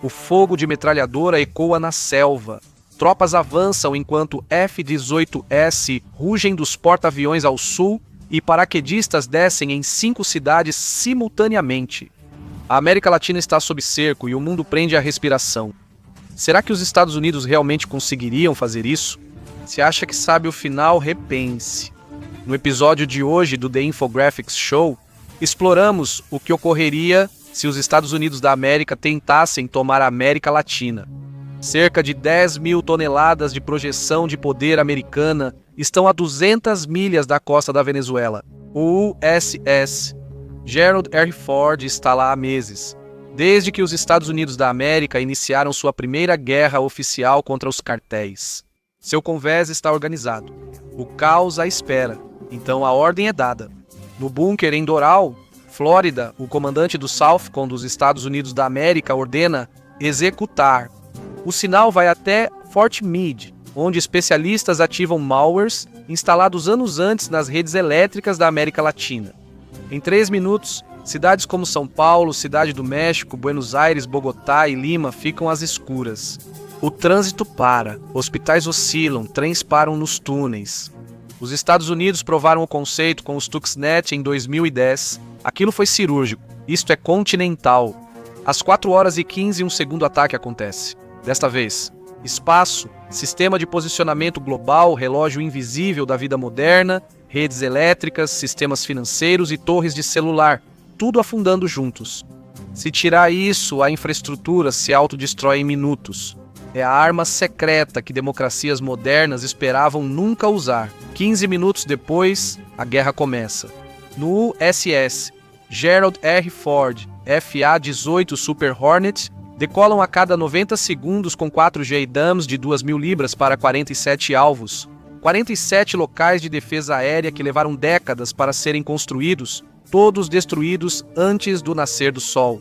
O fogo de metralhadora ecoa na selva. Tropas avançam enquanto F-18S rugem dos porta-aviões ao sul e paraquedistas descem em 5 cidades simultaneamente. A América Latina está sob cerco e o mundo prende a respiração. Será que os Estados Unidos realmente conseguiriam fazer isso? Se acha que sabe o final, repense. No episódio de hoje do The Infographics Show, exploramos o que ocorreria se os Estados Unidos da América tentassem tomar a América Latina. Cerca de 10 mil toneladas de projeção de poder americana estão a 200 milhas da costa da Venezuela. O USS Gerald R. Ford está lá há meses, desde que os Estados Unidos da América iniciaram sua primeira guerra oficial contra os cartéis. Seu convés está organizado. O caos à espera. Então a ordem é dada. No bunker em Doral, Flórida, o comandante do Southcom dos Estados Unidos da América ordena executar. O sinal vai até Fort Meade, onde especialistas ativam malwares instalados anos antes nas redes elétricas da América Latina. Em 3 minutos, cidades como São Paulo, Cidade do México, Buenos Aires, Bogotá e Lima ficam às escuras. O trânsito para, hospitais oscilam, trens param nos túneis. Os Estados Unidos provaram o conceito com os Stuxnet em 2010. Aquilo foi cirúrgico, isto é continental. Às 4h15 um segundo ataque acontece. Desta vez, espaço, sistema de posicionamento global, relógio invisível da vida moderna, redes elétricas, sistemas financeiros e torres de celular, tudo afundando juntos. Se tirar isso, a infraestrutura se autodestrói em minutos. É a arma secreta que democracias modernas esperavam nunca usar. 15 minutos depois, a guerra começa. No USS Gerald R. Ford FA-18 Super Hornet, decolam a cada 90 segundos com 4 JDAMs de 2.000 libras para 47 alvos. 47 locais de defesa aérea que levaram décadas para serem construídos, todos destruídos antes do nascer do sol.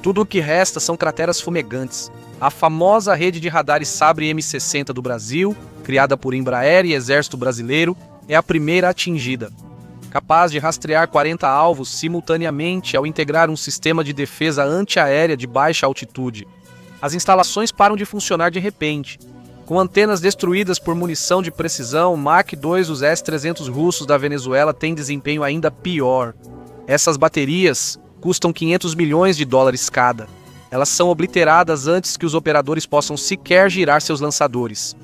Tudo o que resta são crateras fumegantes. A famosa rede de radares Sabre M60 do Brasil, criada por Embraer e Exército Brasileiro, é a primeira atingida. Capaz de rastrear 40 alvos simultaneamente ao integrar um sistema de defesa antiaérea de baixa altitude. As instalações param de funcionar de repente. Com antenas destruídas por munição de precisão, Mach 2 dos S-300 russos da Venezuela têm desempenho ainda pior. Essas baterias custam 500 milhões de dólares cada. Elas são obliteradas antes que os operadores possam sequer girar seus lançadores.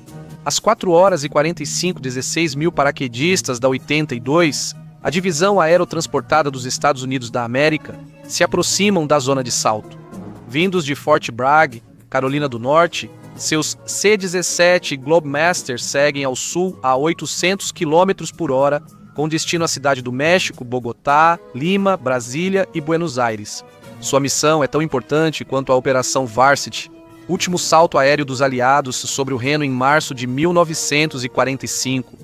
Às 4h45, 16 mil paraquedistas da 82, a divisão aerotransportada dos Estados Unidos da América, se aproximam da zona de salto. Vindos de Fort Bragg, Carolina do Norte, seus C-17 Globemaster seguem ao sul a 800 km por hora, com destino à Cidade do México, Bogotá, Lima, Brasília e Buenos Aires. Sua missão é tão importante quanto a Operação Varsity, último salto aéreo dos aliados sobre o Reno em março de 1945.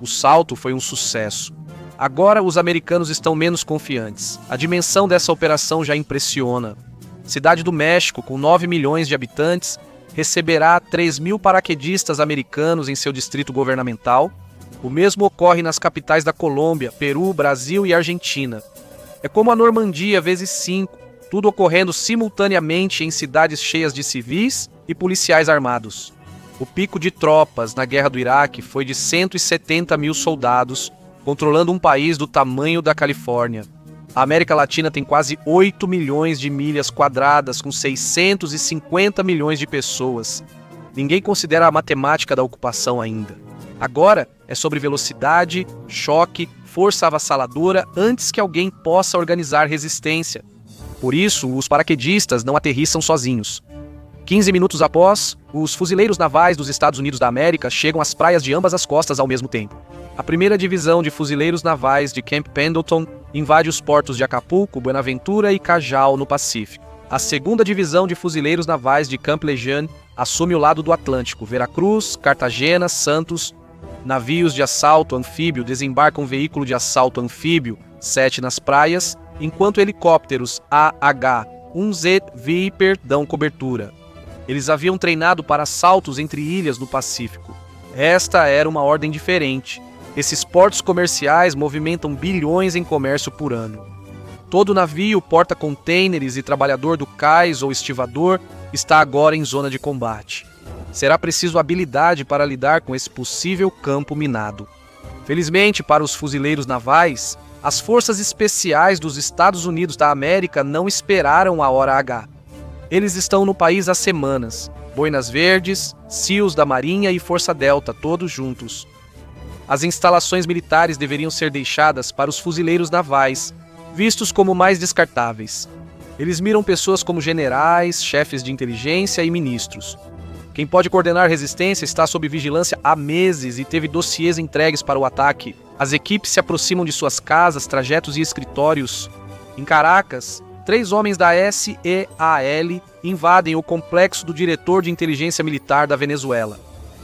O salto foi um sucesso. Agora os americanos estão menos confiantes. A dimensão dessa operação já impressiona. Cidade do México, com 9 milhões de habitantes, receberá 3 mil paraquedistas americanos em seu distrito governamental. O mesmo ocorre nas capitais da Colômbia, Peru, Brasil e Argentina. É como a Normandia vezes 5, tudo ocorrendo simultaneamente em cidades cheias de civis e policiais armados. O pico de tropas na Guerra do Iraque foi de 170 mil soldados, controlando um país do tamanho da Califórnia. A América Latina tem quase 8 milhões de milhas quadradas, com 650 milhões de pessoas. Ninguém considera a matemática da ocupação ainda. Agora é sobre velocidade, choque, força avassaladora antes que alguém possa organizar resistência. Por isso, os paraquedistas não aterrissam sozinhos. 15 minutos após, os fuzileiros navais dos Estados Unidos da América chegam às praias de ambas as costas ao mesmo tempo. A primeira divisão de fuzileiros navais de Camp Pendleton invade os portos de Acapulco, Buenaventura e Cajal, no Pacífico. A segunda divisão de fuzileiros navais de Camp Lejeune assume o lado do Atlântico. Veracruz, Cartagena, Santos. Navios de assalto anfíbio desembarcam veículo de assalto anfíbio 7 nas praias, enquanto helicópteros AH-1Z Viper dão cobertura. Eles haviam treinado para assaltos entre ilhas no Pacífico. Esta era uma ordem diferente. Esses portos comerciais movimentam bilhões em comércio por ano. Todo navio, porta-contêineres e trabalhador do cais ou estivador está agora em zona de combate. Será preciso habilidade para lidar com esse possível campo minado. Felizmente, para os fuzileiros navais, as forças especiais dos Estados Unidos da América não esperaram a hora H. Eles estão no país há semanas. Boinas Verdes, SEALs da Marinha e Força Delta, todos juntos. As instalações militares deveriam ser deixadas para os fuzileiros navais, vistos como mais descartáveis. Eles miram pessoas como generais, chefes de inteligência e ministros. Quem pode coordenar resistência está sob vigilância há meses e teve dossiês entregues para o ataque. As equipes se aproximam de suas casas, trajetos e escritórios. Em Caracas, 3 homens da SEAL invadem o complexo do diretor de inteligência militar da Venezuela.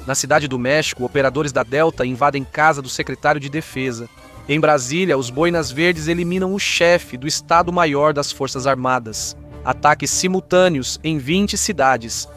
Na Cidade do México, operadores da Delta invadem casa do secretário de Defesa. Em Brasília, os Boinas Verdes eliminam o chefe do Estado-Maior das Forças Armadas. Ataques simultâneos em 20 cidades.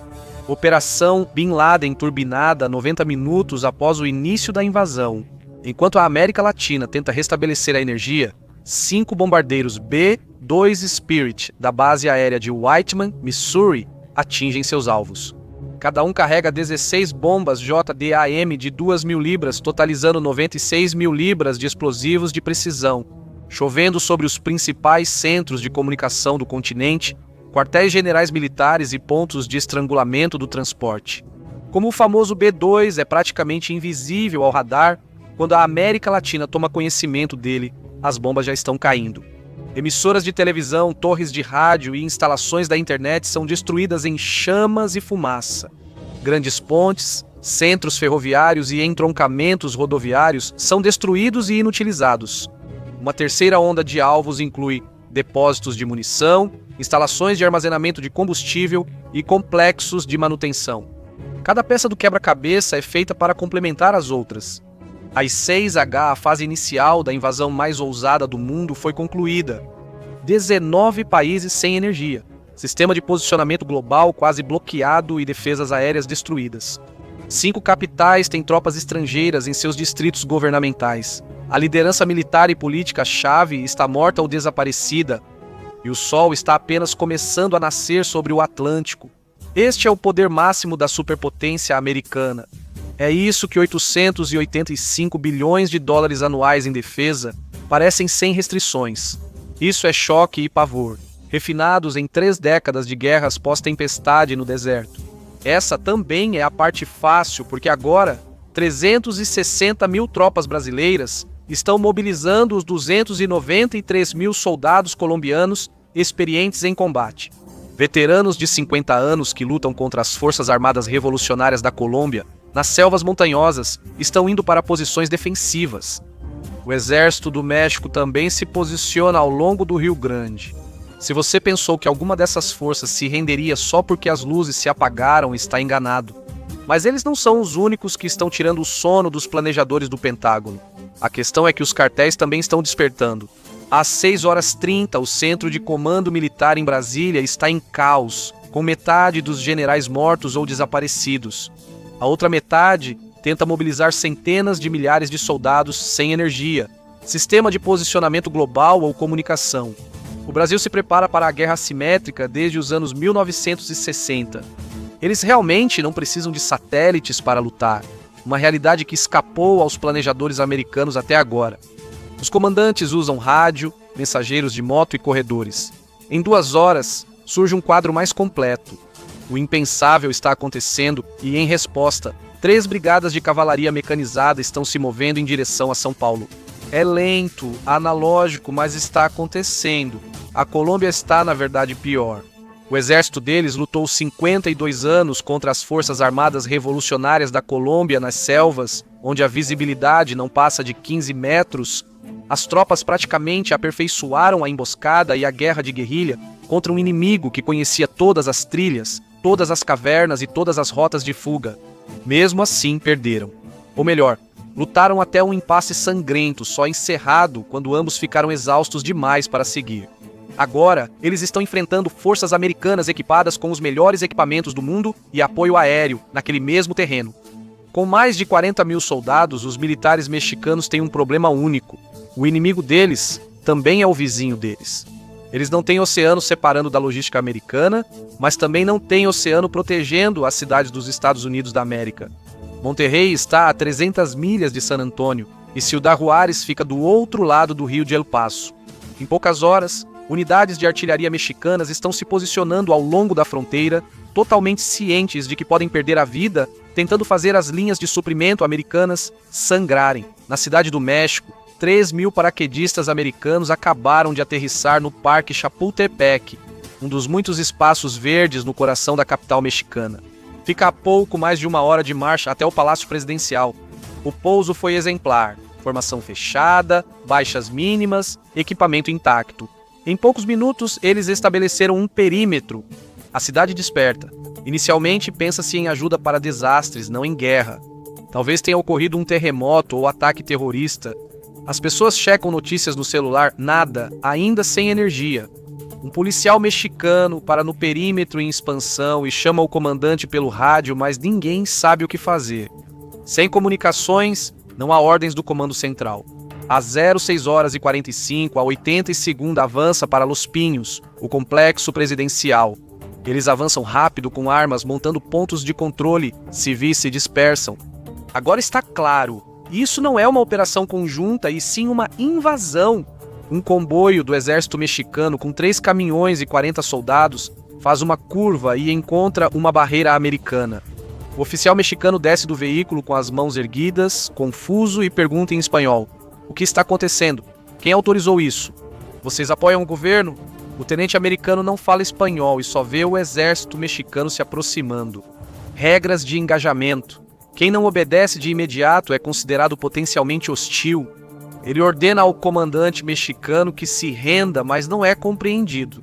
Operação Bin Laden turbinada 90 minutos após o início da invasão. Enquanto a América Latina tenta restabelecer a energia, 5 bombardeiros B-2 Spirit da base aérea de Whiteman, Missouri, atingem seus alvos. Cada um carrega 16 bombas JDAM de 2.000 libras, totalizando 96.000 libras de explosivos de precisão, chovendo sobre os principais centros de comunicação do continente, quartéis generais militares e pontos de estrangulamento do transporte. Como o famoso B-2 é praticamente invisível ao radar, quando a América Latina toma conhecimento dele, as bombas já estão caindo. Emissoras de televisão, torres de rádio e instalações da internet são destruídas em chamas e fumaça. Grandes pontes, centros ferroviários e entroncamentos rodoviários são destruídos e inutilizados. Uma terceira onda de alvos inclui depósitos de munição, instalações de armazenamento de combustível e complexos de manutenção. Cada peça do quebra-cabeça é feita para complementar as outras. Às 6h, a fase inicial da invasão mais ousada do mundo foi concluída. 19 países sem energia, sistema de posicionamento global quase bloqueado e defesas aéreas destruídas. 5 capitais têm tropas estrangeiras em seus distritos governamentais. A liderança militar e política-chave está morta ou desaparecida, e o sol está apenas começando a nascer sobre o Atlântico. Este é o poder máximo da superpotência americana. É isso que 885 bilhões de dólares anuais em defesa parecem sem restrições. Isso é choque e pavor, refinados em 3 décadas de guerras pós-tempestade no deserto. Essa também é a parte fácil, porque agora 360 mil tropas brasileiras estão mobilizando os 293 mil soldados colombianos experientes em combate. Veteranos de 50 anos que lutam contra as Forças Armadas Revolucionárias da Colômbia, nas selvas montanhosas, estão indo para posições defensivas. O Exército do México também se posiciona ao longo do Rio Grande. Se você pensou que alguma dessas forças se renderia só porque as luzes se apagaram, está enganado. Mas eles não são os únicos que estão tirando o sono dos planejadores do Pentágono. A questão é que os cartéis também estão despertando. Às 6h30, o Centro de Comando Militar em Brasília está em caos, com metade dos generais mortos ou desaparecidos. A outra metade tenta mobilizar centenas de milhares de soldados sem energia, sistema de posicionamento global ou comunicação. O Brasil se prepara para a guerra assimétrica desde os anos 1960. Eles realmente não precisam de satélites para lutar, uma realidade que escapou aos planejadores americanos até agora. Os comandantes usam rádio, mensageiros de moto e corredores. Em 2 horas, surge um quadro mais completo. O impensável está acontecendo e, em resposta, 3 brigadas de cavalaria mecanizada estão se movendo em direção a São Paulo. É lento, analógico, mas está acontecendo. A Colômbia está, na verdade, pior. O exército deles lutou 52 anos contra as Forças Armadas Revolucionárias da Colômbia nas selvas, onde a visibilidade não passa de 15 metros. As tropas praticamente aperfeiçoaram a emboscada e a guerra de guerrilha contra um inimigo que conhecia todas as trilhas, todas as cavernas e todas as rotas de fuga. Mesmo assim, perderam. Ou melhor, lutaram até um impasse sangrento, só encerrado quando ambos ficaram exaustos demais para seguir. Agora, eles estão enfrentando forças americanas equipadas com os melhores equipamentos do mundo e apoio aéreo naquele mesmo terreno. Com mais de 40 mil soldados, os militares mexicanos têm um problema único. O inimigo deles também é o vizinho deles. Eles não têm oceano separando da logística americana, mas também não têm oceano protegendo as cidades dos Estados Unidos da América. Monterrey está a 300 milhas de San Antônio e Ciudad Juárez fica do outro lado do rio de El Paso. Em poucas horas, unidades de artilharia mexicanas estão se posicionando ao longo da fronteira, totalmente cientes de que podem perder a vida tentando fazer as linhas de suprimento americanas sangrarem. Na cidade do México, 3.000 paraquedistas americanos acabaram de aterrissar no Parque Chapultepec, um dos muitos espaços verdes no coração da capital mexicana. Fica a pouco mais de 1 hora de marcha até o Palácio Presidencial. O pouso foi exemplar, formação fechada, baixas mínimas, equipamento intacto. Em poucos minutos, eles estabeleceram um perímetro. A cidade desperta. Inicialmente, pensa-se em ajuda para desastres, não em guerra. Talvez tenha ocorrido um terremoto ou ataque terrorista. As pessoas checam notícias no celular, nada, ainda sem energia. Um policial mexicano para no perímetro em expansão e chama o comandante pelo rádio, mas ninguém sabe o que fazer. Sem comunicações, não há ordens do comando central. Às 06h45, a 82ª avança para Los Pinhos, o complexo presidencial. Eles avançam rápido com armas, montando pontos de controle, civis se dispersam. Agora está claro. Isso não é uma operação conjunta, e sim uma invasão. Um comboio do exército mexicano com 3 caminhões e 40 soldados faz uma curva e encontra uma barreira americana. O oficial mexicano desce do veículo com as mãos erguidas, confuso, e pergunta em espanhol: "O que está acontecendo? Quem autorizou isso? Vocês apoiam o governo?" O tenente americano não fala espanhol e só vê o exército mexicano se aproximando. Regras de engajamento. Quem não obedece de imediato é considerado potencialmente hostil. Ele ordena ao comandante mexicano que se renda, mas não é compreendido.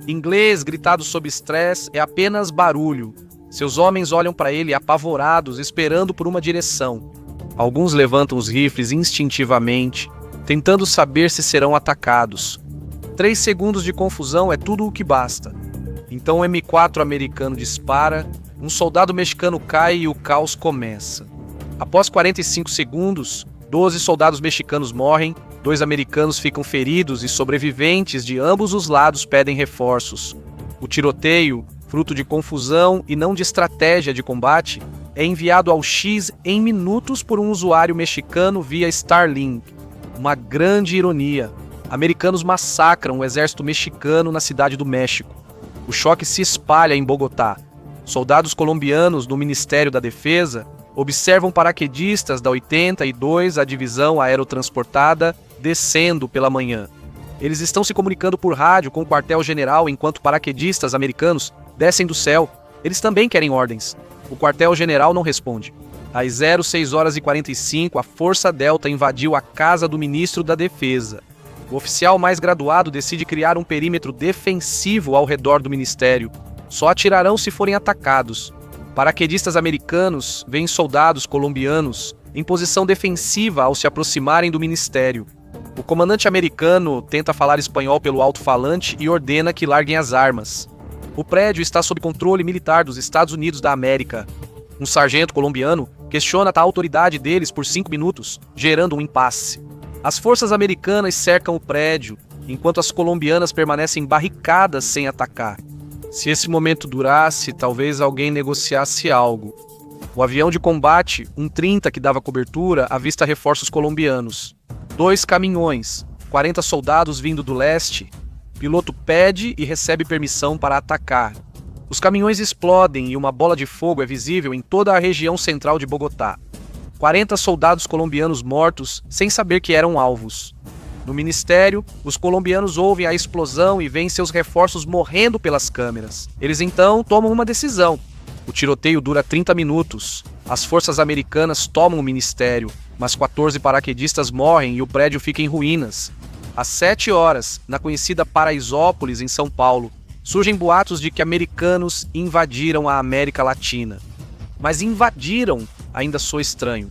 Inglês gritado sob estresse é apenas barulho. Seus homens olham para ele apavorados, esperando por uma direção. Alguns levantam os rifles instintivamente, tentando saber se serão atacados. 3 segundos de confusão é tudo o que basta. Então o M4 americano dispara, um soldado mexicano cai e o caos começa. Após 45 segundos, 12 soldados mexicanos morrem, 2 americanos ficam feridos e sobreviventes de ambos os lados pedem reforços. O tiroteio, fruto de confusão e não de estratégia de combate, é enviado ao X em minutos por um usuário mexicano via Starlink. Uma grande ironia. Americanos massacram o exército mexicano na cidade do México. O choque se espalha em Bogotá. Soldados colombianos do Ministério da Defesa observam paraquedistas da 82, a divisão aerotransportada, descendo pela manhã. Eles estão se comunicando por rádio com o quartel-general enquanto paraquedistas americanos descem do céu. Eles também querem ordens. O quartel-general não responde. Às 06h45, a Força Delta invadiu a casa do ministro da Defesa. O oficial mais graduado decide criar um perímetro defensivo ao redor do ministério. Só atirarão se forem atacados. Paraquedistas americanos veem soldados colombianos em posição defensiva ao se aproximarem do ministério. O comandante americano tenta falar espanhol pelo alto-falante e ordena que larguem as armas. O prédio está sob controle militar dos Estados Unidos da América. Um sargento colombiano questiona a autoridade deles por 5 minutos, gerando um impasse. As forças americanas cercam o prédio, enquanto as colombianas permanecem barricadas sem atacar. Se esse momento durasse, talvez alguém negociasse algo. O avião de combate, um 30 que dava cobertura, avista reforços colombianos. 2 caminhões, 40 soldados vindo do leste. Piloto pede e recebe permissão para atacar. Os caminhões explodem e uma bola de fogo é visível em toda a região central de Bogotá. 40 soldados colombianos mortos sem saber que eram alvos. No ministério, os colombianos ouvem a explosão e veem seus reforços morrendo pelas câmeras. Eles então tomam uma decisão. O tiroteio dura 30 minutos. As forças americanas tomam o ministério, mas 14 paraquedistas morrem e o prédio fica em ruínas. Às 7 horas, na conhecida Paraisópolis, em São Paulo, surgem boatos de que americanos invadiram a América Latina. Mas invadiram ainda soa estranho.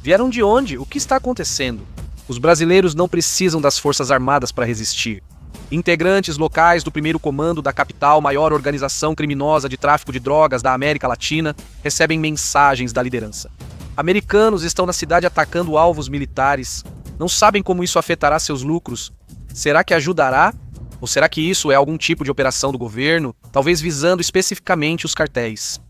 Vieram de onde? O que está acontecendo? Os brasileiros não precisam das Forças Armadas para resistir. Integrantes locais do primeiro comando da capital, maior organização criminosa de tráfico de drogas da América Latina, recebem mensagens da liderança. Americanos estão na cidade atacando alvos militares. Não sabem como isso afetará seus lucros. Será que ajudará? Ou será que isso é algum tipo de operação do governo, talvez visando especificamente os cartéis?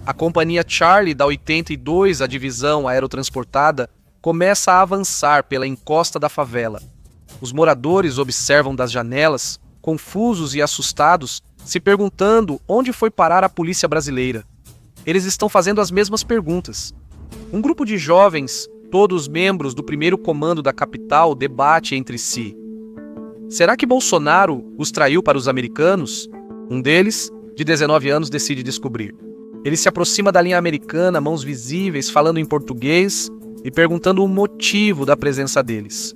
A Companhia Charlie da 82, a divisão aerotransportada, começa a avançar pela encosta da favela. Os moradores observam das janelas, confusos e assustados, se perguntando onde foi parar a polícia brasileira. Eles estão fazendo as mesmas perguntas. Um grupo de jovens, todos membros do primeiro comando da capital, debate entre si. Será que Bolsonaro os traiu para os americanos? Um deles, de 19 anos, decide descobrir. Ele se aproxima da linha americana, mãos visíveis, falando em português e perguntando o motivo da presença deles.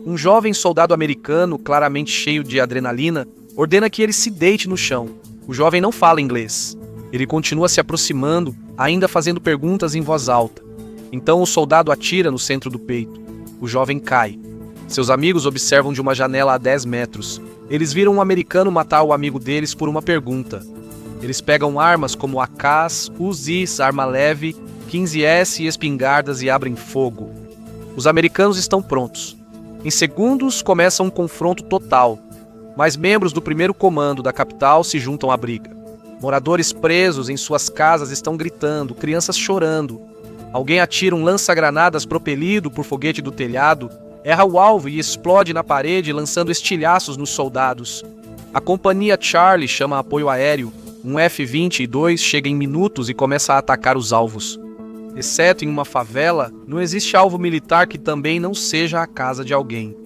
Um jovem soldado americano, claramente cheio de adrenalina, ordena que ele se deite no chão. O jovem não fala inglês. Ele continua se aproximando, ainda fazendo perguntas em voz alta. Então o soldado atira no centro do peito. O jovem cai. Seus amigos observam de uma janela a 10 metros. Eles viram um americano matar o amigo deles por uma pergunta. Eles pegam armas como AKs, Uzis, arma leve, 15S e espingardas e abrem fogo. Os americanos estão prontos. Em segundos começa um confronto total. Mais membros do primeiro comando da capital se juntam à briga. Moradores presos em suas casas estão gritando, crianças chorando. Alguém atira um lança-granadas propelido por foguete do telhado, erra o alvo e explode na parede, lançando estilhaços nos soldados. A Companhia Charlie chama apoio aéreo. Um F-22 chega em minutos e começa a atacar os alvos. Exceto em uma favela, não existe alvo militar que também não seja a casa de alguém.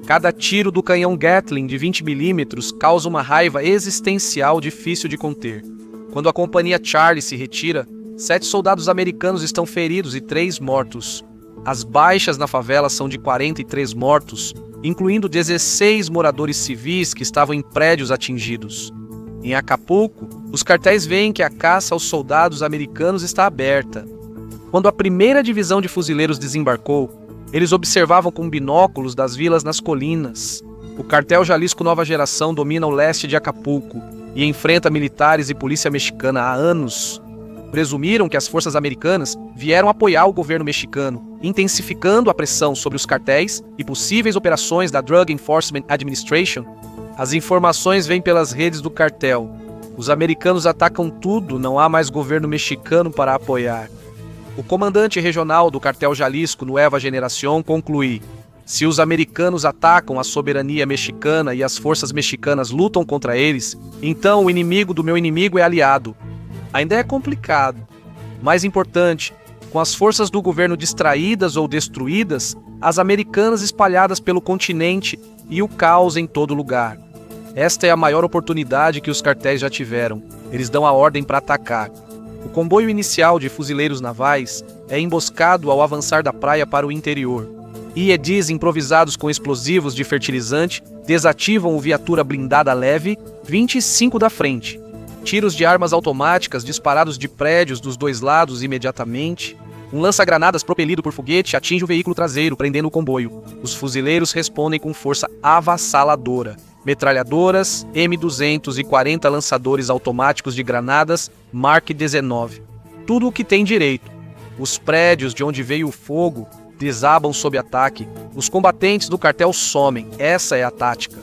Cada tiro do canhão Gatling de 20mm causa uma raiva existencial difícil de conter. Quando a Companhia Charlie se retira, 7 soldados americanos estão feridos e 3 mortos. As baixas na favela são de 43 mortos, incluindo 16 moradores civis que estavam em prédios atingidos. Em Acapulco, os cartéis veem que a caça aos soldados americanos está aberta. Quando a primeira divisão de fuzileiros desembarcou, eles observavam com binóculos das vilas nas colinas. O cartel Jalisco Nova Geração domina o leste de Acapulco e enfrenta militares e polícia mexicana há anos. Presumiram que as forças americanas vieram apoiar o governo mexicano, intensificando a pressão sobre os cartéis e possíveis operações da Drug Enforcement Administration. As informações vêm pelas redes do cartel. Os americanos atacam tudo, não há mais governo mexicano para apoiar. O comandante regional do cartel Jalisco Nueva Generación conclui: se os americanos atacam a soberania mexicana e as forças mexicanas lutam contra eles, então o inimigo do meu inimigo é aliado. Ainda é complicado. Mais importante, com as forças do governo distraídas ou destruídas, as americanas espalhadas pelo continente e o caos em todo lugar. Esta é a maior oportunidade que os cartéis já tiveram. Eles dão a ordem para atacar. O comboio inicial de fuzileiros navais é emboscado ao avançar da praia para o interior. IEDs improvisados com explosivos de fertilizante desativam o viatura blindada leve 25 da frente. Tiros de armas automáticas disparados de prédios dos dois lados imediatamente. Um lança-granadas propelido por foguete atinge o veículo traseiro, prendendo o comboio. Os fuzileiros respondem com força avassaladora. Metralhadoras, M200 e 40 lançadores automáticos de granadas Mark 19. Tudo o que tem direito. Os prédios de onde veio o fogo desabam sob ataque. Os combatentes do cartel somem. Essa é a tática.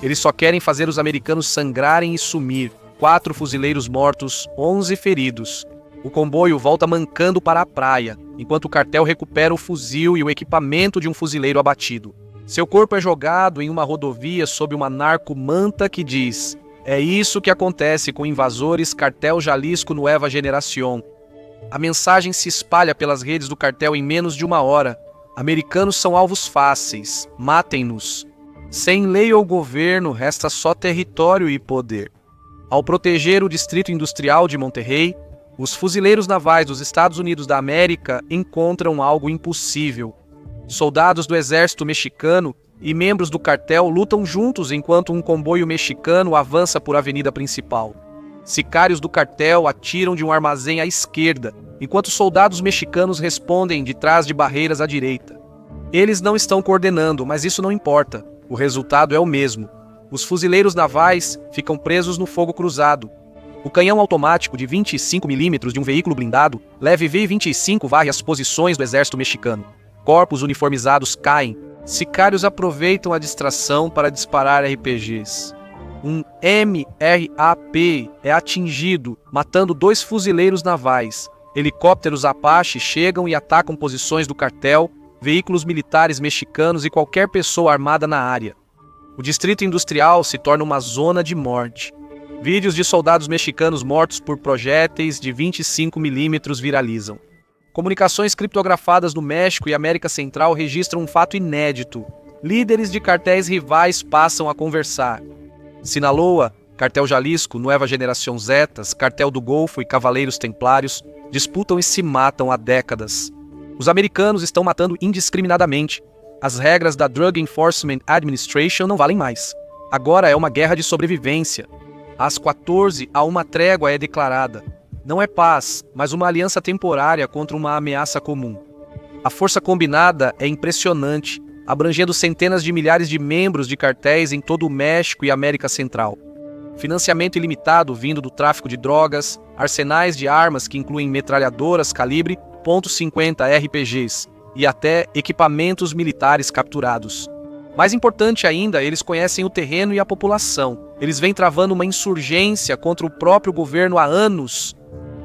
Eles só querem fazer os americanos sangrarem e sumir. 4 fuzileiros mortos, 11 feridos. O comboio volta mancando para a praia, enquanto o cartel recupera o fuzil e o equipamento de um fuzileiro abatido. Seu corpo é jogado em uma rodovia sob uma narcomanta que diz: é isso que acontece com invasores cartel Jalisco Nueva Generación. A mensagem se espalha pelas redes do cartel em menos de uma hora. Americanos são alvos fáceis, matem-nos. Sem lei ou governo, resta só território e poder. Ao proteger o Distrito Industrial de Monterrey, os fuzileiros navais dos Estados Unidos da América encontram algo impossível. Soldados do exército mexicano e membros do cartel lutam juntos enquanto um comboio mexicano avança por avenida principal. Sicários do cartel atiram de um armazém à esquerda, enquanto soldados mexicanos respondem de trás de barreiras à direita. Eles não estão coordenando, mas isso não importa. O resultado é o mesmo. Os fuzileiros navais ficam presos no fogo cruzado. O canhão automático de 25mm de um veículo blindado, leve V-25, varre as posições do exército mexicano. Corpos uniformizados caem. Sicários aproveitam a distração para disparar RPGs. Um MRAP é atingido, matando 2 fuzileiros navais. Helicópteros Apache chegam e atacam posições do cartel, veículos militares mexicanos e qualquer pessoa armada na área. O distrito industrial se torna uma zona de morte. Vídeos de soldados mexicanos mortos por projéteis de 25 milímetros viralizam. Comunicações criptografadas no México e América Central registram um fato inédito. Líderes de cartéis rivais passam a conversar. Sinaloa, Cartel Jalisco, Nueva Generación Zetas, Cartel do Golfo e Cavaleiros Templários disputam e se matam há décadas. Os americanos estão matando indiscriminadamente. As regras da Drug Enforcement Administration não valem mais. Agora é uma guerra de sobrevivência. Às 14, uma trégua é declarada. Não é paz, mas uma aliança temporária contra uma ameaça comum. A força combinada é impressionante, abrangendo centenas de milhares de membros de cartéis em todo o México e América Central. Financiamento ilimitado vindo do tráfico de drogas, arsenais de armas que incluem metralhadoras calibre .50 RPGs e até equipamentos militares capturados. Mais importante ainda, eles conhecem o terreno e a população. Eles vêm travando uma insurgência contra o próprio governo há anos.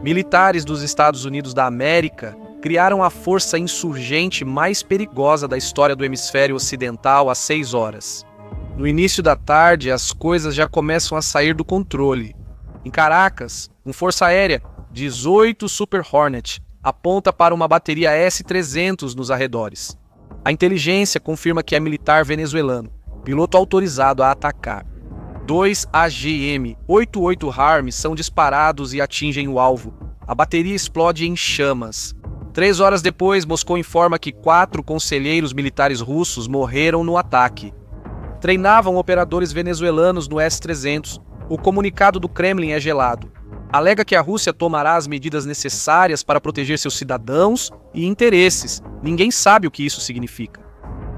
Militares dos Estados Unidos da América criaram a força insurgente mais perigosa da história do hemisfério ocidental às 6 horas. No início da tarde, as coisas já começam a sair do controle. Em Caracas, uma força aérea, 18 Super Hornet, aponta para uma bateria S-300 nos arredores. A inteligência confirma que é militar venezuelano, piloto autorizado a atacar. 2 AGM-88 Harm são disparados e atingem o alvo. A bateria explode em chamas. 3 horas depois, Moscou informa que 4 conselheiros militares russos morreram no ataque. Treinavam operadores venezuelanos no S-300. O comunicado do Kremlin é gelado. Alega que a Rússia tomará as medidas necessárias para proteger seus cidadãos e interesses. Ninguém sabe o que isso significa.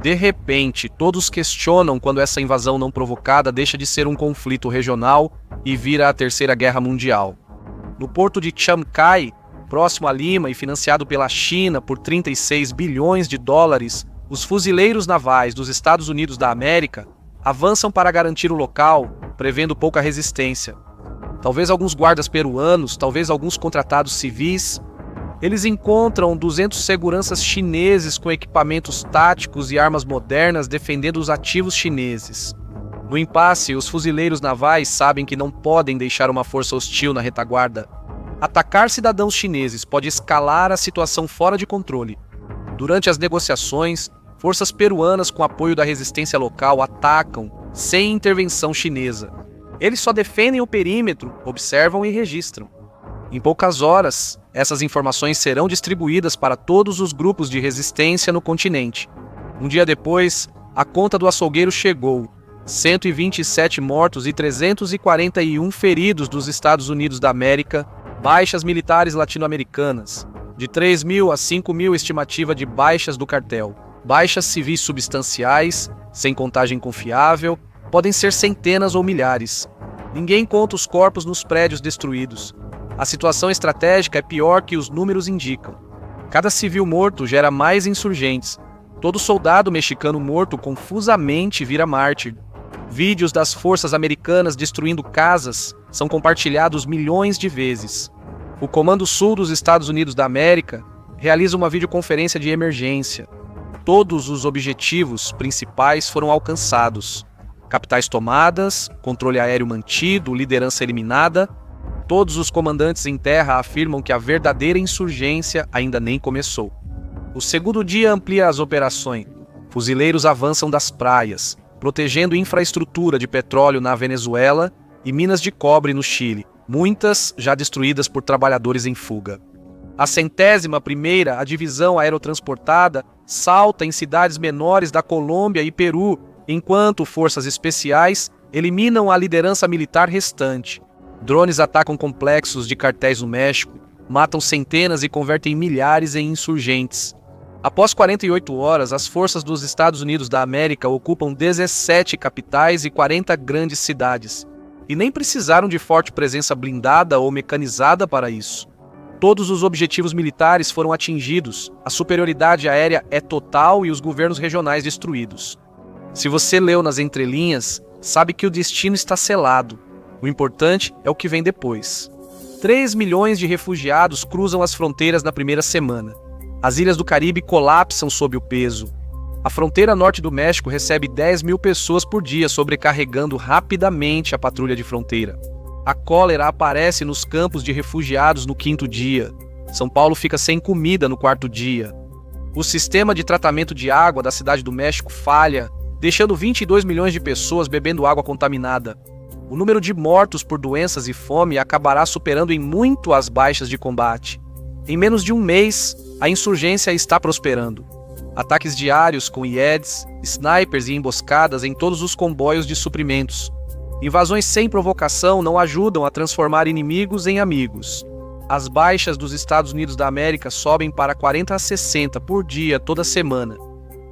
De repente, todos questionam quando essa invasão não provocada deixa de ser um conflito regional e vira a Terceira Guerra Mundial. No porto de Chancay, próximo a Lima e financiado pela China por 36 bilhões de dólares, os fuzileiros navais dos Estados Unidos da América avançam para garantir o local, prevendo pouca resistência. Talvez alguns guardas peruanos, talvez alguns contratados civis. Eles encontram 200 seguranças chineses com equipamentos táticos e armas modernas defendendo os ativos chineses. No impasse, os fuzileiros navais sabem que não podem deixar uma força hostil na retaguarda. Atacar cidadãos chineses pode escalar a situação fora de controle. Durante as negociações, forças peruanas com apoio da resistência local atacam sem intervenção chinesa. Eles só defendem o perímetro, observam e registram. Em poucas horas, essas informações serão distribuídas para todos os grupos de resistência no continente. Um dia depois, a conta do açougueiro chegou. 127 mortos e 341 feridos dos Estados Unidos da América, baixas militares latino-americanas. De 3.000 a 5.000 estimativa de baixas do cartel. Baixas civis substanciais, sem contagem confiável, podem ser centenas ou milhares. Ninguém conta os corpos nos prédios destruídos. A situação estratégica é pior que os números indicam. Cada civil morto gera mais insurgentes. Todo soldado mexicano morto confusamente vira mártir. Vídeos das forças americanas destruindo casas são compartilhados milhões de vezes. O Comando Sul dos Estados Unidos da América realiza uma videoconferência de emergência. Todos os objetivos principais foram alcançados. Capitais tomadas, controle aéreo mantido, liderança eliminada. Todos os comandantes em terra afirmam que a verdadeira insurgência ainda nem começou. O segundo dia amplia as operações. Fuzileiros avançam das praias, protegendo infraestrutura de petróleo na Venezuela e minas de cobre no Chile, muitas já destruídas por trabalhadores em fuga. A 101ª, a divisão aerotransportada, salta em cidades menores da Colômbia e Peru, enquanto forças especiais eliminam a liderança militar restante. Drones atacam complexos de cartéis no México, matam centenas e convertem milhares em insurgentes. Após 48 horas, as forças dos Estados Unidos da América ocupam 17 capitais e 40 grandes cidades. E nem precisaram de forte presença blindada ou mecanizada para isso. Todos os objetivos militares foram atingidos, a superioridade aérea é total e os governos regionais destruídos. Se você leu nas entrelinhas, sabe que o destino está selado. O importante é o que vem depois. 3 milhões de refugiados cruzam as fronteiras na primeira semana. As ilhas do Caribe colapsam sob o peso. A fronteira norte do México recebe 10 mil pessoas por dia, sobrecarregando rapidamente a patrulha de fronteira. A cólera aparece nos campos de refugiados no 5º dia. São Paulo fica sem comida no 4º dia. O sistema de tratamento de água da cidade do México falha, deixando 22 milhões de pessoas bebendo água contaminada. O número de mortos por doenças e fome acabará superando em muito as baixas de combate. Em menos de um mês, a insurgência está prosperando. Ataques diários com IEDs, snipers e emboscadas em todos os comboios de suprimentos. Invasões sem provocação não ajudam a transformar inimigos em amigos. As baixas dos Estados Unidos da América sobem para 40 a 60 por dia toda semana.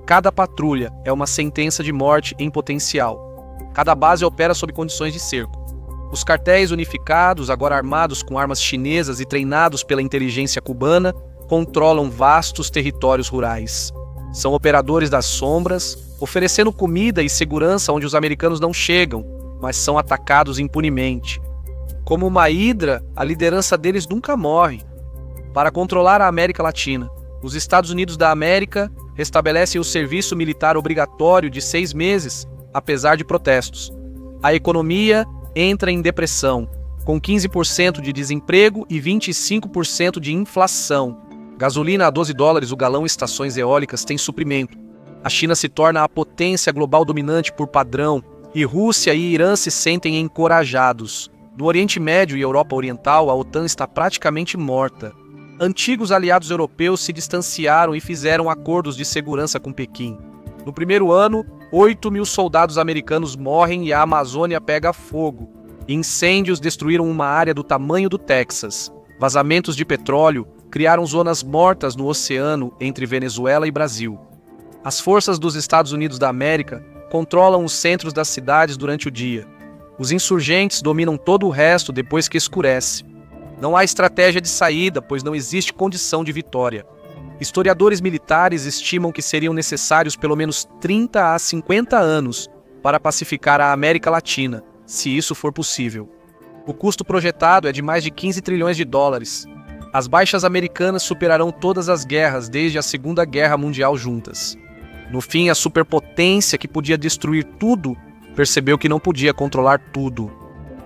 Cada patrulha é uma sentença de morte em potencial. Cada base opera sob condições de cerco. Os cartéis unificados, agora armados com armas chinesas e treinados pela inteligência cubana, controlam vastos territórios rurais. São operadores das sombras, oferecendo comida e segurança onde os americanos não chegam, mas são atacados impunemente. Como uma hidra, a liderança deles nunca morre. Para controlar a América Latina, os Estados Unidos da América restabelecem o serviço militar obrigatório de 6 meses, apesar de protestos. A economia entra em depressão, com 15% de desemprego e 25% de inflação. Gasolina a $12 o galão, estações eólicas têm suprimento. A China se torna a potência global dominante por padrão, e Rússia e Irã se sentem encorajados. No Oriente Médio e Europa Oriental, a OTAN está praticamente morta. Antigos aliados europeus se distanciaram e fizeram acordos de segurança com Pequim. No primeiro ano, 8 mil soldados americanos morrem e a Amazônia pega fogo. Incêndios destruíram uma área do tamanho do Texas. Vazamentos de petróleo criaram zonas mortas no oceano entre Venezuela e Brasil. As forças dos Estados Unidos da América controlam os centros das cidades durante o dia. Os insurgentes dominam todo o resto depois que escurece. Não há estratégia de saída, pois não existe condição de vitória. Historiadores militares estimam que seriam necessários pelo menos 30 a 50 anos para pacificar a América Latina, se isso for possível. O custo projetado é de mais de 15 trilhões de dólares. As baixas americanas superarão todas as guerras desde a Segunda Guerra Mundial juntas. No fim, a superpotência que podia destruir tudo percebeu que não podia controlar tudo.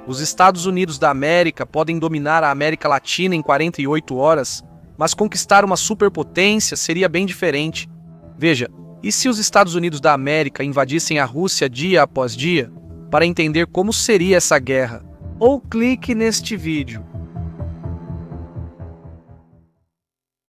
Os Estados Unidos da América podem dominar a América Latina em 48 horas, mas conquistar uma superpotência seria bem diferente. Veja, e se os Estados Unidos da América invadissem a Rússia dia após dia? Para entender como seria essa guerra, ou clique neste vídeo.